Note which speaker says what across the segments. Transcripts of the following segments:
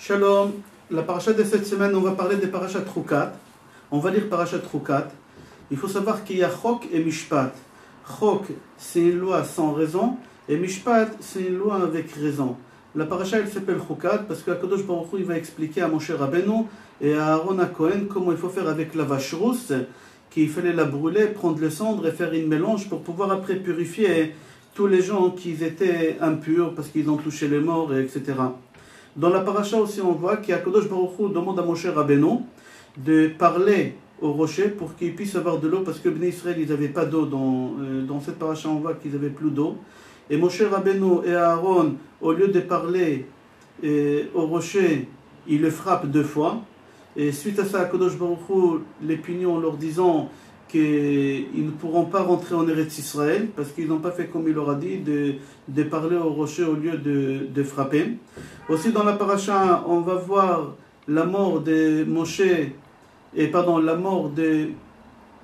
Speaker 1: Shalom, la paracha de cette semaine, on va parler des parachas Troukat. On va lire parachat Troukat. Il faut savoir qu'il y a Chok et Mishpat. Chok, c'est une loi sans raison, et Mishpat, c'est une loi avec raison. La paracha, elle s'appelle Troukat parce qu'Akadosh Baruch Hu, il va expliquer à Moshe Rabbeinu et à Aaron à Cohen comment il faut faire avec la vache rousse, qu'il fallait la brûler, prendre le cendre et faire une mélange pour pouvoir après purifier tous les gens qui étaient impurs parce qu'ils ont touché les morts, etc. Dans la paracha aussi, on voit qu'Akadosh Baruch Hu demande à Moshe Rabbeinu de parler au rocher pour qu'il puisse avoir de l'eau, parce que Bnei Israël, ils n'avaient pas d'eau. Dans cette paracha, on voit qu'ils n'avaient plus d'eau. Et Moshe Rabbeinu et Aaron, au lieu de parler au rocher, ils le frappent 2 fois. Et suite à ça, Akadosh Baruch Hu les punit en leur disant qu'ils ne pourront pas rentrer en Eretz Israël parce qu'ils n'ont pas fait comme il leur a dit de parler au rocher au lieu de frapper. Aussi dans la paracha, on va voir la mort de Moshe, la mort de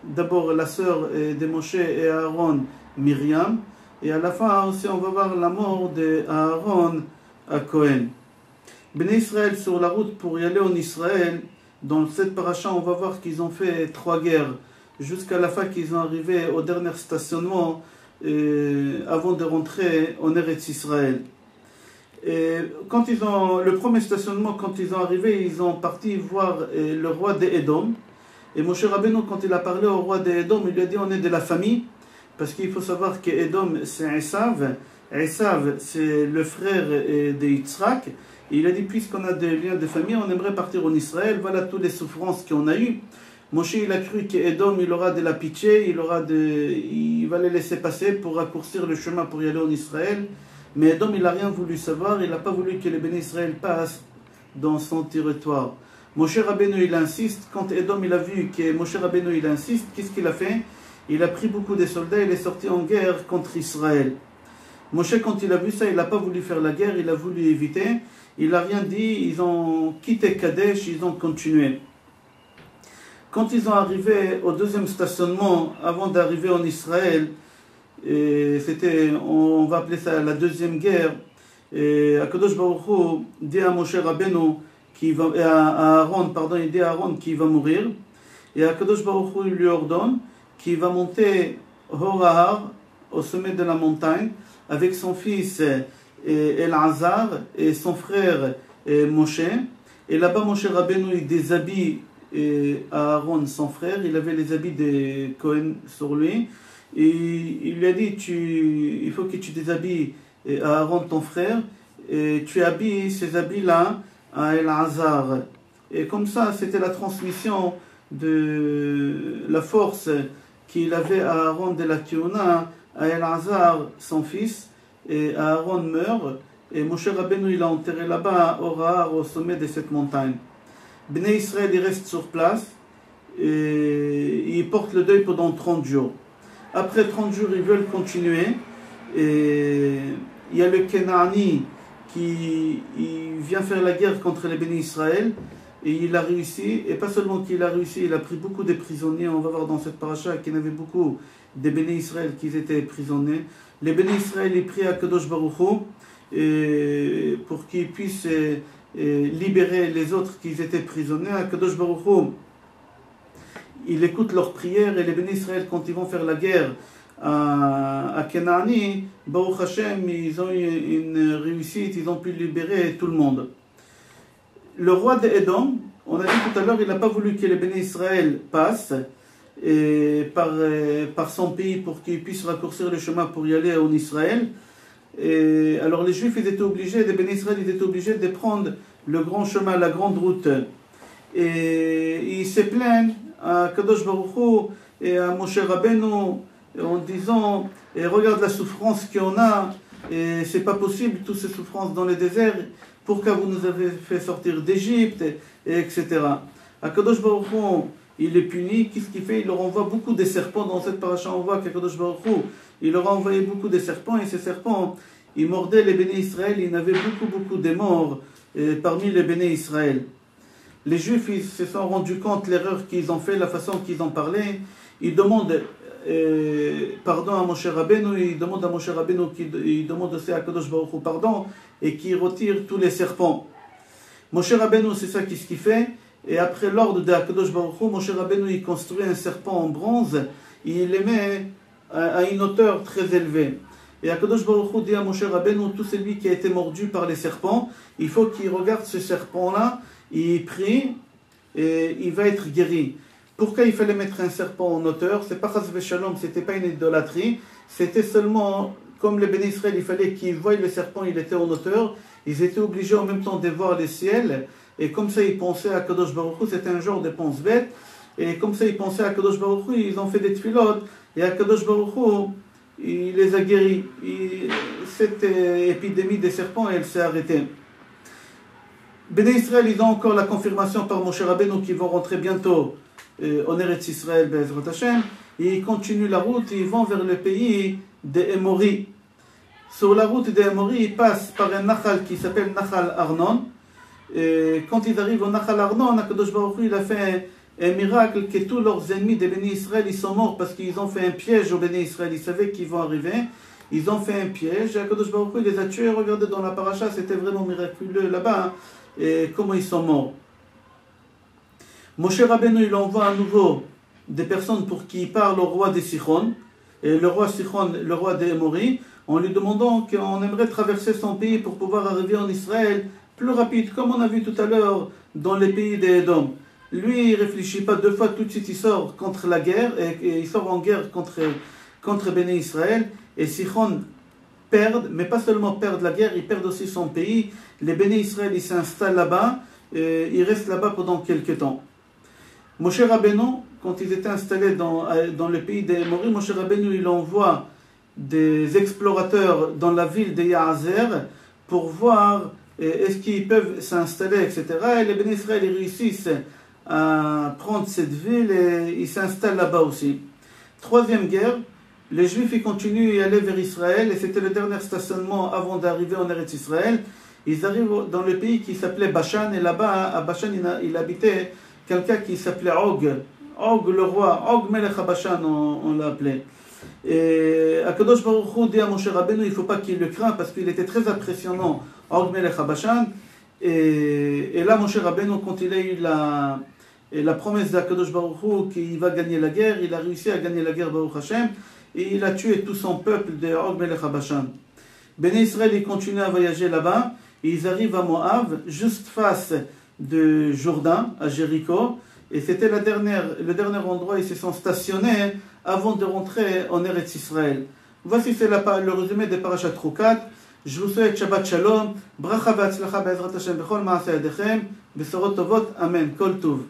Speaker 1: d'abord la sœur de Moshe et Aaron, Myriam, et à la fin aussi on va voir la mort de Aaron à Cohen. Bnei Israël sur la route pour y aller en Israël, dans cette paracha on va voir qu'ils ont fait 3 guerres jusqu'à la fin qu'ils ont arrivé au dernier stationnement avant de rentrer en Eretz Israël. Et le premier stationnement, quand ils ont arrivé, ils ont parti voir le roi d'Édom. Et Moshe Rabbeinu, quand il a parlé au roi d'Édom, il lui a dit on est de la famille, parce qu'il faut savoir qu'Édom c'est Esav. Esav c'est le frère de Yitzhak. Et il a dit puisqu'on a des liens de famille, on aimerait partir en Israël. Voilà toutes les souffrances qu'on a eues. Moshe il a cru qu'Édom il aura de la pitié, il va les laisser passer pour raccourcir le chemin pour y aller en Israël. Mais Édom il n'a rien voulu savoir, il n'a pas voulu que les bénis Israël passent dans son territoire. Moshe Rabbeinu il insiste, quand Édom il a vu que Moshe Rabbeinu il insiste, qu'est-ce qu'il a fait? Il a pris beaucoup de soldats, il est sorti en guerre contre Israël. Moshe quand il a vu ça, il n'a pas voulu faire la guerre, il a voulu éviter, il n'a rien dit, ils ont quitté Kadesh, ils ont continué. Quand ils ont arrivé au 2e stationnement, avant d'arriver en Israël, on va appeler ça la 2e guerre, Akadosh Baruch Hu dit à Moshe Rabbeinu, il dit à Aaron qu'il va mourir, et Akadosh Baruch Hu lui ordonne qu'il va monter Hor, au sommet de la montagne, avec son fils Elazar et son frère Moshe, et là-bas Moshe Rabbeinu il déshabille Aaron son frère, il avait les habits de Cohen sur lui, et il lui a dit il faut que tu déshabilles Aaron ton frère, et tu habilles ces habits-là à Elazar. Et comme ça, c'était la transmission de la force qu'il avait à Aaron de la Kihuna, à Elazar son fils, et Aaron meurt, et Moshe Rabbeinu il a enterré là-bas à Hor, au sommet de cette montagne. Bnei Israël il reste sur place, et il porte le deuil pendant 30 jours. Après 30 jours, ils veulent continuer. Et il y a le Kenaani qui vient faire la guerre contre les Bénis Israël. Et il a réussi. Et pas seulement qu'il a réussi, il a pris beaucoup de prisonniers. On va voir dans cette paracha qu'il y avait beaucoup de Bénis Israël qui étaient prisonniers. Les Bénis Israël, ils prient à Kadosh Baruch Hu pour qu'ils puissent libérer les autres qui étaient prisonniers. À Kadosh Baruch Hu, ils écoutent leurs prières, et les bénis Israël, quand ils vont faire la guerre à Kenaani, Baruch Hashem, ils ont eu une réussite, ils ont pu libérer tout le monde. Le roi d'Édom, on a dit tout à l'heure, il n'a pas voulu que les bénis Israël passent par son pays pour qu'ils puissent raccourcir le chemin pour y aller en Israël. Et alors les Juifs, ils étaient obligés, les bénis Israël, ils étaient obligés de prendre le grand chemin, la grande route. Et ils se plaignent à Kadosh Baruch Hu et à Moshe Rabbeinu en disant regarde la souffrance qu'on a, et c'est pas possible toutes ces souffrances dans le désert, pourquoi vous nous avez fait sortir d'Égypte, etc. À Kadosh Baruch Hu il les punit, qu'est-ce qu'il fait? Il leur envoie beaucoup de serpents. Dans cette paracha on voit qu'Akadosh Baruch Hu il leur a envoyé beaucoup de serpents, et ces serpents ils mordaient les bénis Israël, il y en avait beaucoup de morts parmi les bénis Israël. Les Juifs ils se sont rendus compte de l'erreur qu'ils ont fait, la façon qu'ils ont parlé. Ils demandent pardon à Moshe Rabbeinu, ils demandent à Moshe Rabbeinu, il demande aussi à Kadosh Baruch Hu pardon, et qu'il retire tous les serpents. Moshe Rabbeinu, c'est ça qu'est-ce qu'il fait. Et après l'ordre de Akadosh Baruch Hu, Moshe Rabbeinu, il construit un serpent en bronze, et il les met à une hauteur très élevée. Et Akadosh Baruch Hu dit à Moshe Rabbeinu, tout celui qui a été mordu par les serpents, il faut qu'il regarde ce serpent-là, il prie, et il va être guéri. Pourquoi il fallait mettre un serpent en hauteur? C'est pas Chas V'Shalom, c'était pas une idolâtrie, c'était seulement, comme les Béné Israël, il fallait qu'ils voient le serpent, il était en hauteur, ils étaient obligés en même temps de voir les ciels, et comme ça ils pensaient à Kadosh Baruch Hu, c'était un genre de pense-bête, et comme ça ils pensaient à Kadosh Baruch Hu, ils ont fait des tfilotes, et à Kadosh Baruch Hu, il les a guéris. Cette épidémie des serpents, elle s'est arrêtée. Béné Israël, ils ont encore la confirmation par Moshe Rabbeinu qu'ils vont rentrer bientôt en Eretz Israël, Be'ezrat Hashem, et ils continuent la route, ils vont vers le pays des Émori. Sur la route des Émori, ils passent par un Nachal qui s'appelle Nachal Arnon. Et quand ils arrivent au Nachal Arnon, Akadosh Baruch Hu, il a fait un miracle que tous leurs ennemis des Béné Israël, ils sont morts parce qu'ils ont fait un piège aux Béné Israël. Ils savaient qu'ils vont arriver. Ils ont fait un piège. Akadosh Baruch Hu, il les a tués. Regardez dans la paracha, c'était vraiment miraculeux là-bas. Hein, et comment ils sont morts. Moshe Rabbeinu, il envoie à nouveau des personnes pour qu'il parle au roi des Sichon. Et le roi Sichon, le roi des Émori, en lui demandant qu'on aimerait traverser son pays pour pouvoir arriver en Israël plus rapide, comme on a vu tout à l'heure dans les pays des Édom. Lui, il ne réfléchit pas deux fois, tout de suite il sort contre la guerre, et il sort en guerre contre Béné Israël, et Sichon perdent, mais pas seulement perdent la guerre, ils perdent aussi son pays. Les Béné Israël, ils s'installent là-bas, et ils restent là-bas pendant quelques temps. Moshe Rabbeinu, quand ils étaient installés dans le pays des Émori, Moshe Rabbeinu, il envoie des explorateurs dans la ville de Yahazer pour voir est-ce qu'ils peuvent s'installer, etc. Et les Béné Israël, ils réussissent à prendre cette ville et ils s'installent là-bas aussi. Troisième guerre, les Juifs ils continuent à aller vers Israël et c'était le dernier stationnement avant d'arriver en Eretz Israël. Ils arrivent dans le pays qui s'appelait Bashan et là-bas, à Bashan, il habitait quelqu'un qui s'appelait Og. Og le roi, Og Melech HaBashan, on l'a appelé. Et Akadosh Baruch Hu dit à Moshe Rabbeinu, il ne faut pas qu'il le craint parce qu'il était très impressionnant, Og Melech HaBashan. Et là, Moshe Rabbeinu, quand il a eu la promesse d'Akadosh Baruch Hu qu'il va gagner la guerre, il a réussi à gagner la guerre Baruch Hashem, et il a tué tout son peuple de Og Melech HaBashan. Béné Israël, ils continuent à voyager là-bas, et ils arrivent à Moab, juste face de Jourdain, à Jéricho, et c'était le dernier endroit où ils se sont stationnés avant de rentrer en Eretz Israël. Voici c'est le résumé des parashat Chukat. Je vous souhaite Shabbat Shalom, Bracha ve'atzlacha be'ezrat Hashem b'chol ma'aseh yadechem, besorot tovot, Amen, Kol Tov.